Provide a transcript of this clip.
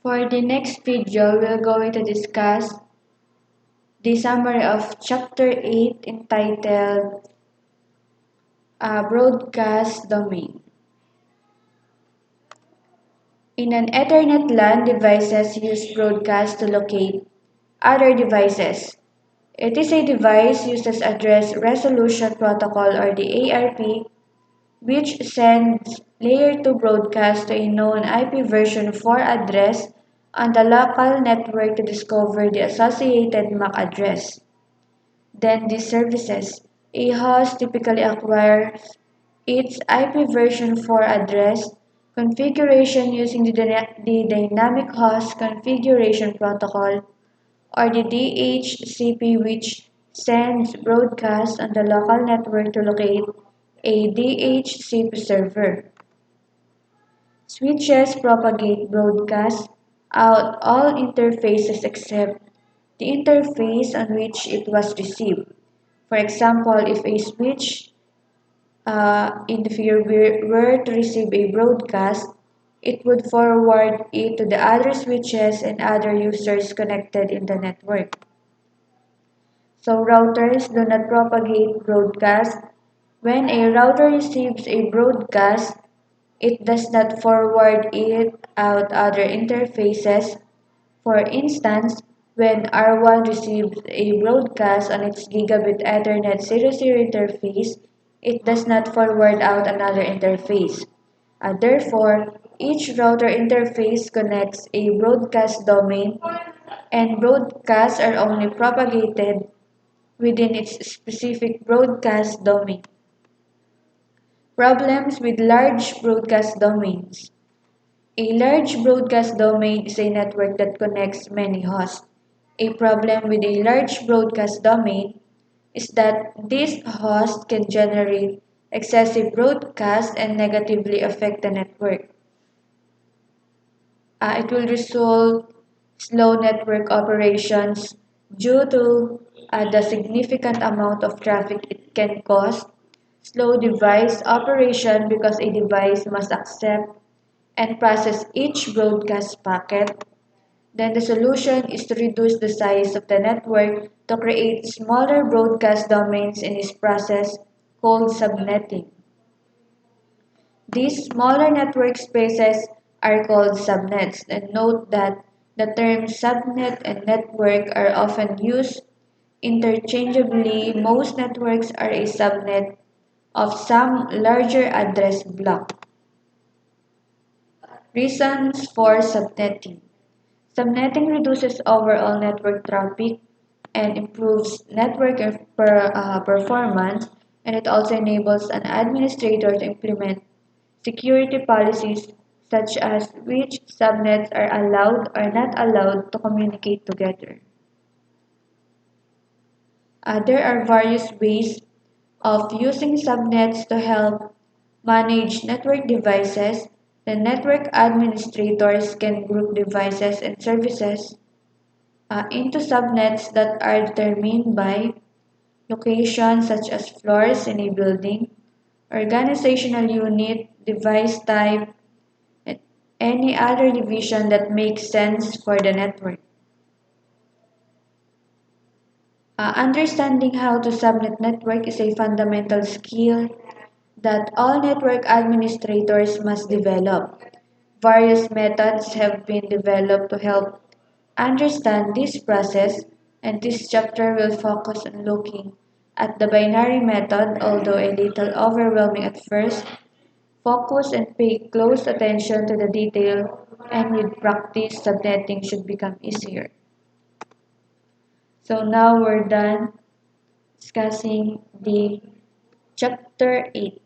For the next video, we're going to discuss the summary of Chapter 8 entitled Broadcast Domain. In an Ethernet LAN, devices use broadcast to locate other devices. It is a device used as Address Resolution Protocol or the ARP, which sends layer 2 broadcast to a known IP version 4 address on the local network to discover the associated MAC address. Then these services, a host typically acquires its IP version 4 address configuration using the Dynamic Host Configuration Protocol or the DHCP, which sends broadcast on the local network to locate a DHCP server. Switches propagate broadcast out all interfaces except the interface on which it was received. For example, if a switch in the figure were to receive a broadcast, it would forward it to the other switches and other users connected in the network. So routers do not propagate broadcast. When a router receives a broadcast, it does not forward it out other interfaces. For instance, when R1 receives a broadcast on its Gigabit Ethernet 00 interface, it does not forward out another interface. Therefore, each router interface connects a broadcast domain, and broadcasts are only propagated within its specific broadcast domain. Problems with large broadcast domains. A large broadcast domain is a network that connects many hosts. A problem with a large broadcast domain is that this host can generate excessive broadcasts and negatively affect the network. It will result slow network operations due to the significant amount of traffic it can cause, slow device operation because a device must accept and process each broadcast packet. Then the solution is to reduce the size of the network to create smaller broadcast domains in this process called subnetting. These smaller network spaces are called subnets, and note that the terms subnet and network are often used interchangeably. Most networks are a subnet of some larger address block. Reasons for subnetting. Subnetting reduces overall network traffic and improves network performance, and it also enables an administrator to implement security policies such as which subnets are allowed or not allowed to communicate together. There are various ways of using subnets to help manage network devices. The network administrators can group devices and services into subnets that are determined by location such as floors in a building, organizational unit, device type, and any other division that makes sense for the network. Understanding how to subnet network is a fundamental skill that all network administrators must develop. Various methods have been developed to help understand this process, and this chapter will focus on looking at the binary method, although a little overwhelming at first. Focus and pay close attention to the detail, and with practice, subnetting should become easier. So now we're done discussing the chapter 8.